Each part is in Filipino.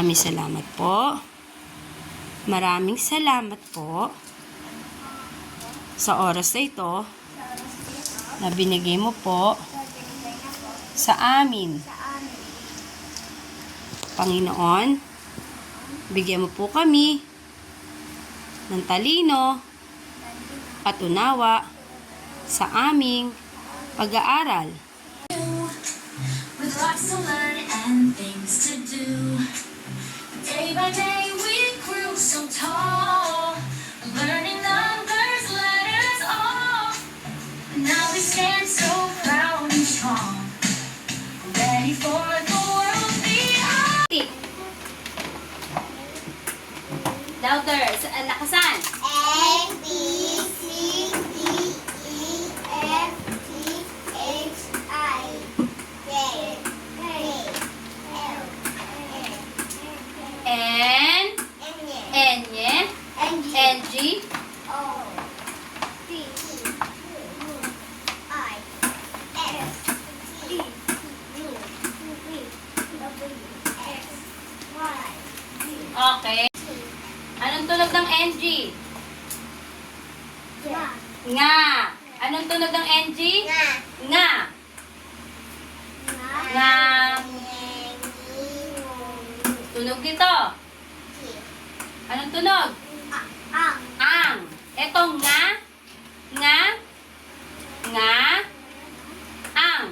Maraming salamat po. Maraming salamat po sa oras na ito na binigay mo po sa amin. Panginoon, bigyan mo po kami ng talino at unawa sa aming pag-aaral. With lots to learn and things to do. Day by day we grew so tall, learning numbers, letters, all. Now we stand so proud and strong, ready for the world beyond. Louder, lakasan. A, B, C, D, E, F, G, H, I, J, K, L, N, M, N, N, G, O, P, I, S, T, U, V, W, X, Y, Z, Okay. Anong tunog ng NG? Y, Nga. Anong tunog ng NG? Nga, Nga. Nga. Tunog dito. Anong tunog? Ang, Ang. Etong nga. Nga. Nga. Ang.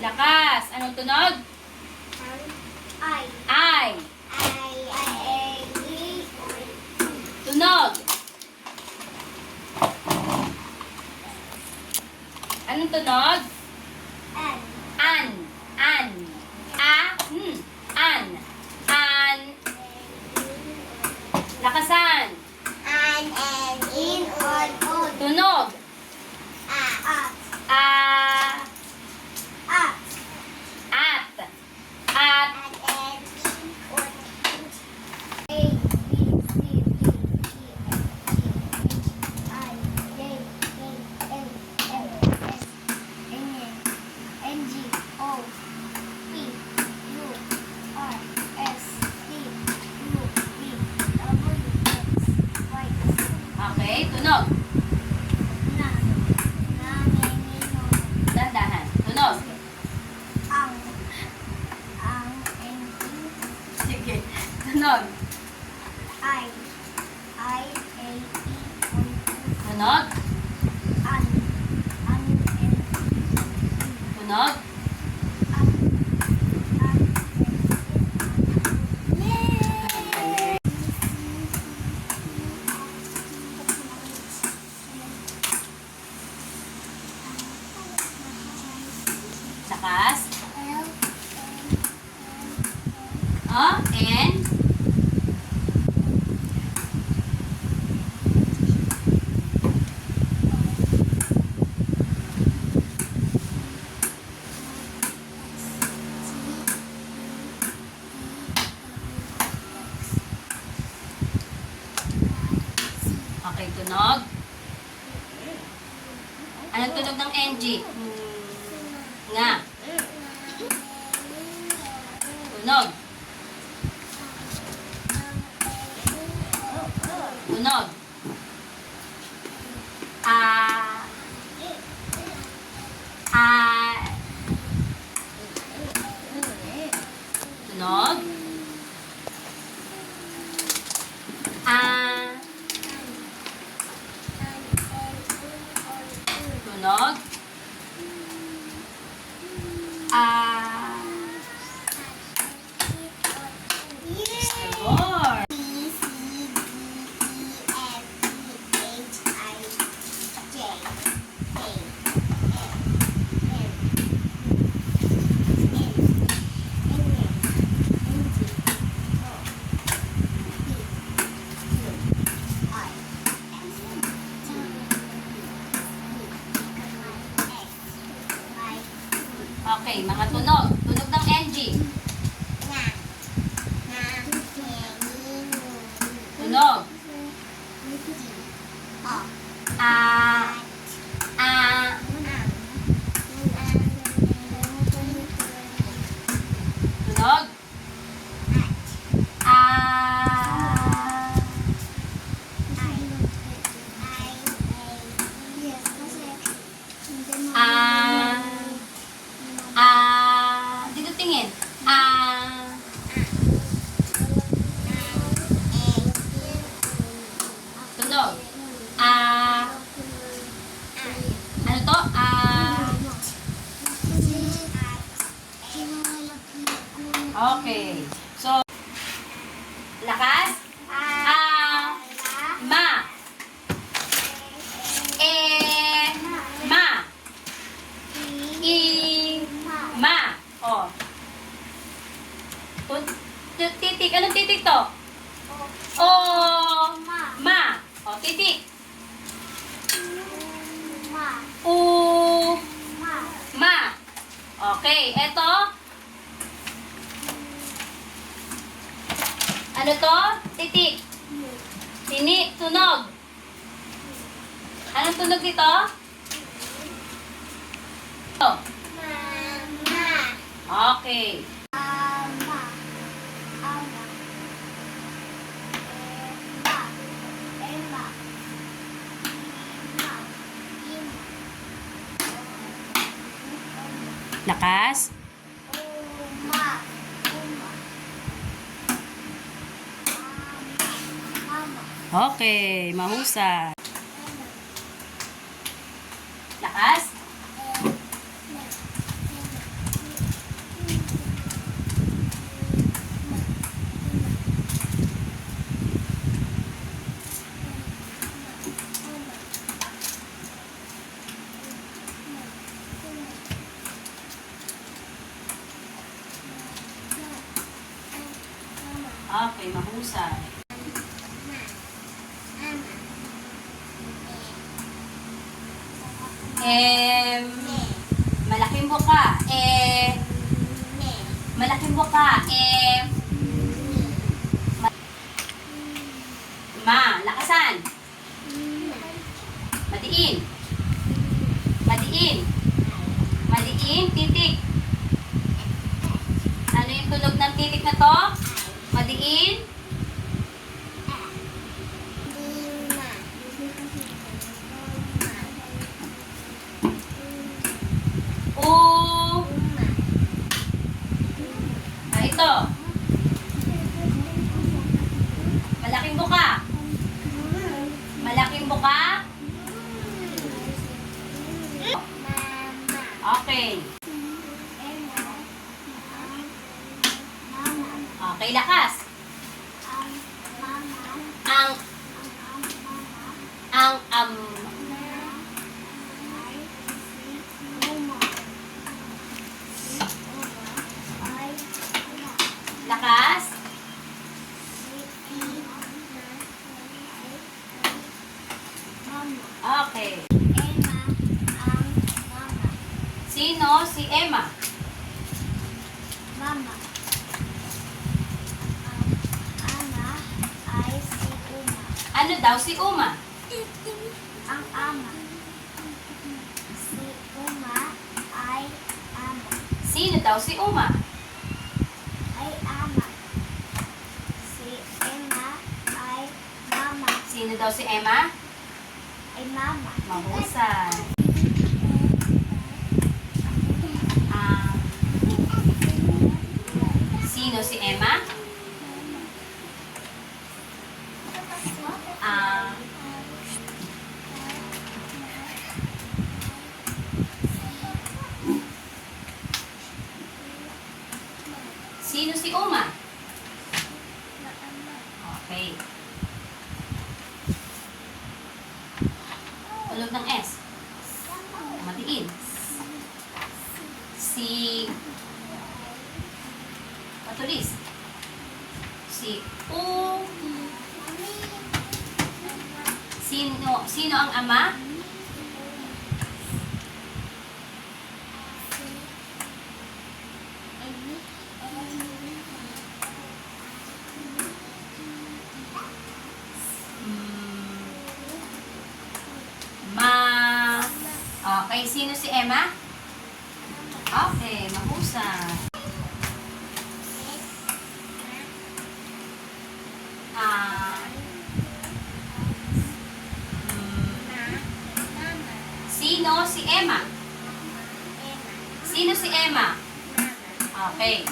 Lakas. Anong tunog? I, Ay. E, Tunog. Anong tunog? N, An. An. A. An. An. Lakasan. An, in, on, Tunog. at, A. at, At. At. Okay, tunog. Dandahan. Tunog. Sige. Tunog. Tunog. Tunog. Lakas. Oh, and okay, tunog. Anong tunog ng NG? Nga. Tunog. Tunog. A. A. Tunog. A. Tunog. A. Sabor. Tunog. Ano to? Okay. So, lakas. Ma. Ma. Ma. Oh. Titik. Anong titik to? Ma. Oh, titik. Ma. Okay. Eto. Ano to? Titik. Tunog. Anong tunog dito? Oh. Okay. Lakas. Okay, mahusay. Lakas. Okay, mahusay. Malaking buka. Malaking buka. Lakasan. Madiin. Madiin. Madiin, titik. Ano yung tunog ng titik na to? Madiin. Ito. Malaking buka. Malaking buka. Okay. Okay, lakas. Lakas. Okay. Sino si Emma? Mama. Ana ay si Uma. Ano daw si Uma? Ang ama. Si Uma ay ama. Sino daw si Uma? Ay ama. Si Emma ay mama. Sino daw si Emma? Ay mama. Mahusay. Sino si Emma? Sino si Uma? Okay. Tulog ng S. Matiin. Si patulis. Si U. Sino ang ama? Okay, sino si Emma? Okay, mahusay. Sino si Emma? Sino si Emma? Okay.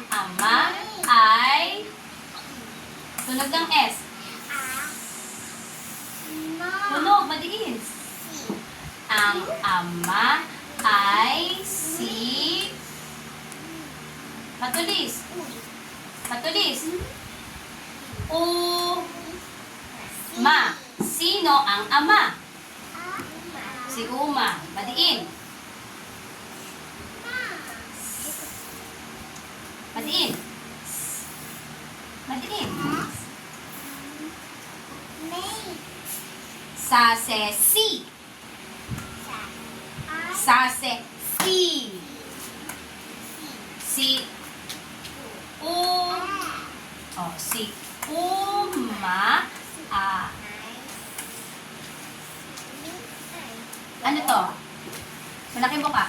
ama ay tunog ng S. Tunog, madiin. Ang ama ay si... Matulis. Matulis. Ma. Sino ang ama? Si Uma. Madiin. Madiin. Madiin. Sase si. Sase si. Si si Uma ano to? Malaking buka.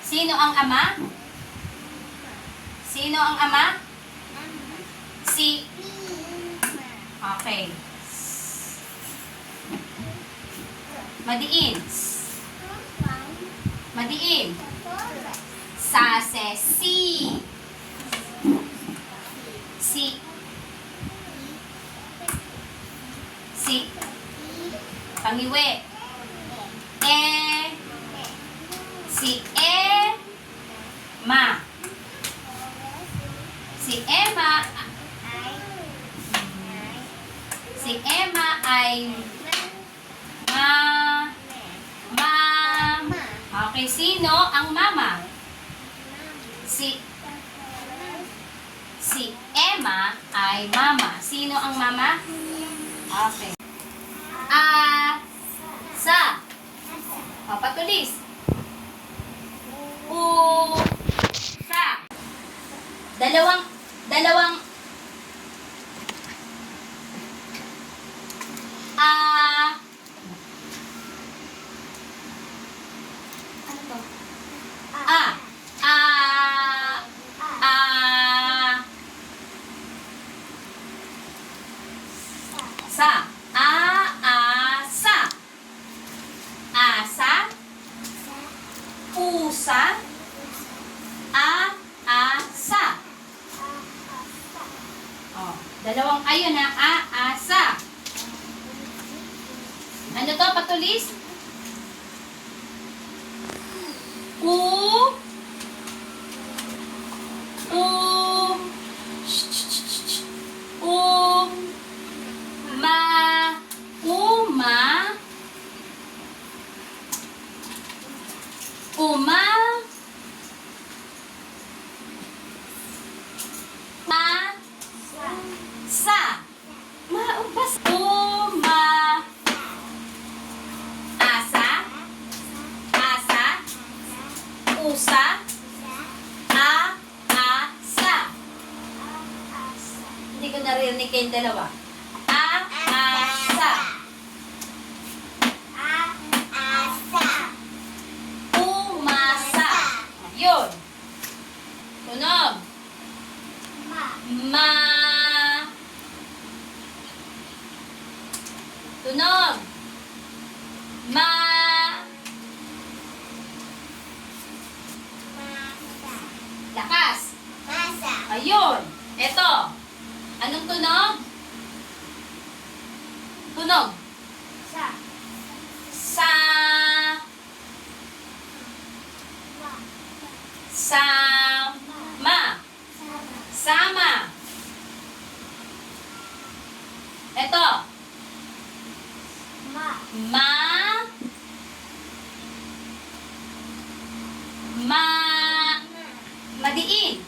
Sino ang ama? Sino ang ama? Si. Okay. Madiin. Madiin. Sase si. Si. Si. Pangiwi. Si ma. Si Emma. Si Emma ay Okay, sino ang mama? Si Emma ay mama. Sino ang mama? Okay. Sa. Patulis. Sa. Dalawang ano to? Sa. Sa. Asa. Pusa. Asa. Oh, dalawang ayun na asa. Ano to, patulis? Sa. Maubas. Asa. Pusa. Asa. Hindi ko naririnig kayong dalawa. Asa. Umasa. Yun. Tunog. Tunog. Lakas. Ayun. Eto. Anong tunog? Tunog. Sa. Sama. Eto. Madiin.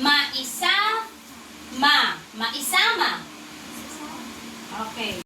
Maisa. Maisama. Okay.